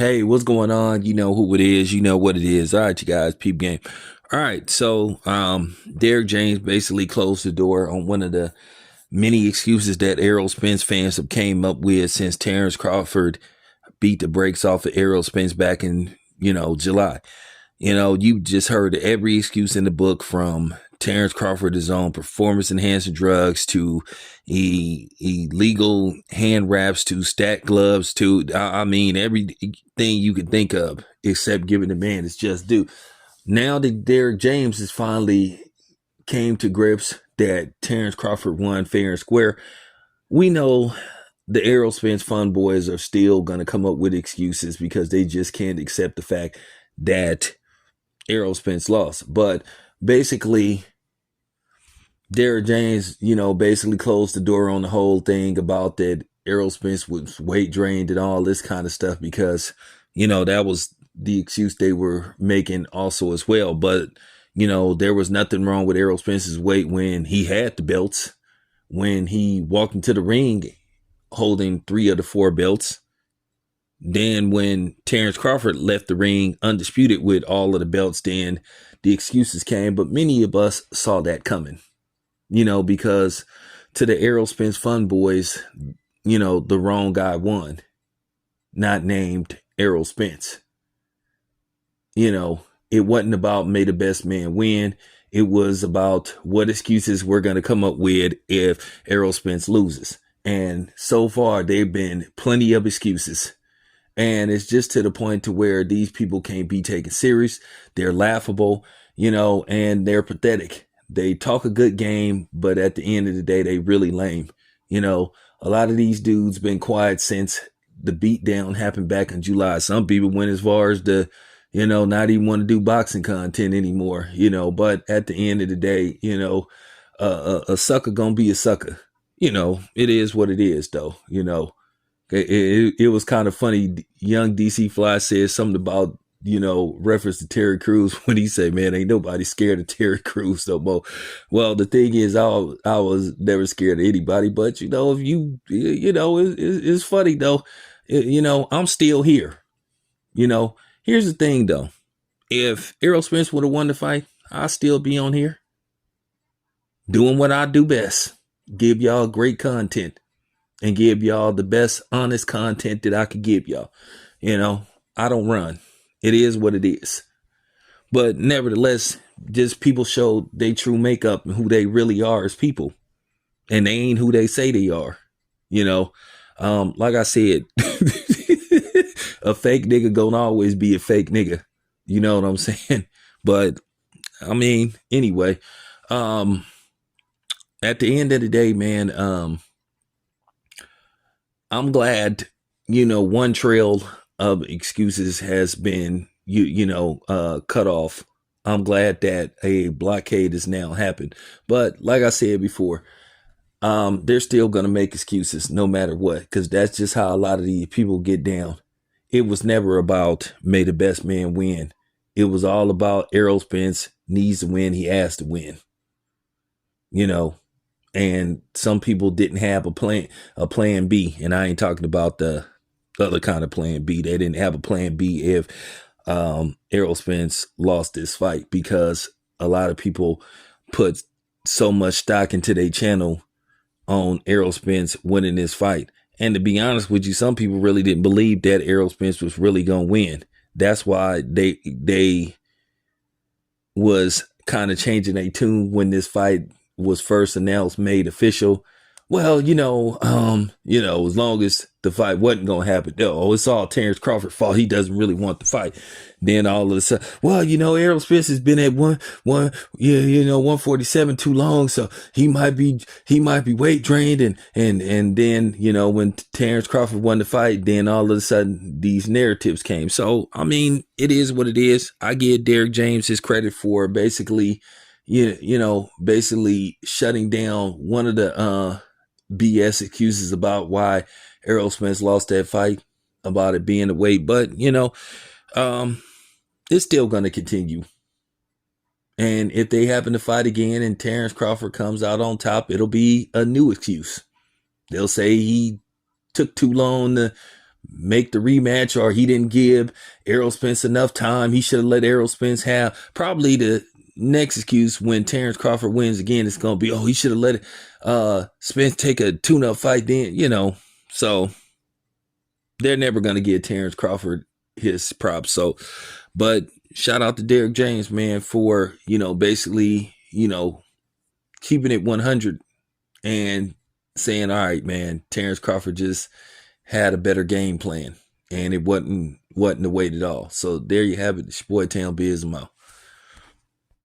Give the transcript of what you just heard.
Hey, what's going on? You know who it is. You know what it is. All right, you guys, peep game. All right, so Derrick James basically closed the door on one of the many excuses that Errol Spence fans have came up with since Terrence Crawford beat the brakes off of Errol Spence back in, July. You just heard every excuse in the book from Terrence Crawford, his own performance enhancing drugs to illegal hand wraps to stack gloves to, I mean, everything you could think of except giving the man his just due. Now that Derrick James has finally came to grips that Terrence Crawford won fair and square, we know the Errol Spence fun boys are still going to come up with excuses because they just can't accept the fact that Errol Spence lost. But basically, Derrick James, basically closed the door on the whole thing about that Errol Spence was weight drained and all this kind of stuff because, that was the excuse they were making also as well. But, there was nothing wrong with Errol Spence's weight when he had the belts, when he walked into the ring holding 3 of the 4 belts. Then when Terrence Crawford left the ring undisputed with all of the belts, then the excuses came. But many of us saw that coming, because to the Errol Spence fun boys, the wrong guy won, not named Errol Spence. It wasn't about may the best man win. It was about what excuses we're going to come up with if Errol Spence loses. And so far, there have been plenty of excuses. And it's just to the point to where these people can't be taken serious. They're laughable, and they're pathetic. They talk a good game, but at the end of the day, they really lame. A lot of these dudes been quiet since the beatdown happened back in July. Some people went as far as to, not even want to do boxing content anymore, but at the end of the day, a sucker gonna be a sucker. It is what it is though, It was kind of funny. Young DC Fly said something about, reference to Terry Crews when he said, man, ain't nobody scared of Terry Crews no more. Well, the thing is, I was never scared of anybody, but, if you, it's funny though. I'm still here. Here's the thing though. If Errol Spence would have won the fight, I'd still be on here doing what I do best. Give y'all great content. And give y'all the best honest content that I could give y'all. I don't run. It is what it is. But nevertheless, just people show their true makeup and who they really are as people. And they ain't who they say they are. Like I said, a fake nigga gonna always be a fake nigga. You know what I'm saying? But I mean, anyway, at the end of the day, man, I'm glad, one trail of excuses has been, cut off. I'm glad that a blockade has now happened. But like I said before, they're still going to make excuses no matter what, because that's just how a lot of these people get down. It was never about may the best man win. It was all about Errol Spence needs to win. He has to win, And some people didn't have a plan B. And I ain't talking about the other kind of plan B. They didn't have a plan B if Errol Spence lost this fight, because a lot of people put so much stock into their channel on Errol Spence winning this fight. And to be honest with you, some people really didn't believe that Errol Spence was really going to win. That's why they was kind of changing their tune when this fight was first announced, made official. Well, as long as the fight wasn't going to happen, it's all Terrence Crawford's fault. He doesn't really want the fight. Then all of a sudden, Errol Spence has been at 147 too long, so he might be weight drained. And then, when Terrence Crawford won the fight, then all of a sudden these narratives came. So, I mean, it is what it is. I give Derrick James his credit for basically shutting down one of the BS excuses about why Errol Spence lost that fight, about it being the weight. But, it's still going to continue. And if they happen to fight again and Terrence Crawford comes out on top, it'll be a new excuse. They'll say he took too long to make the rematch, or he didn't give Errol Spence enough time. He should have let Errol Spence have. Probably the next excuse when Terrence Crawford wins again, it's going to be, oh, he should have let Spence take a tune-up fight then, So they're never going to give Terrence Crawford his props. So, but shout out to Derrick James, man, for, basically, keeping it 100 and saying, all right, man, Terrence Crawford just had a better game plan, and it wasn't the weight at all. So there you have it. It's your boy Town Biz. I'm out.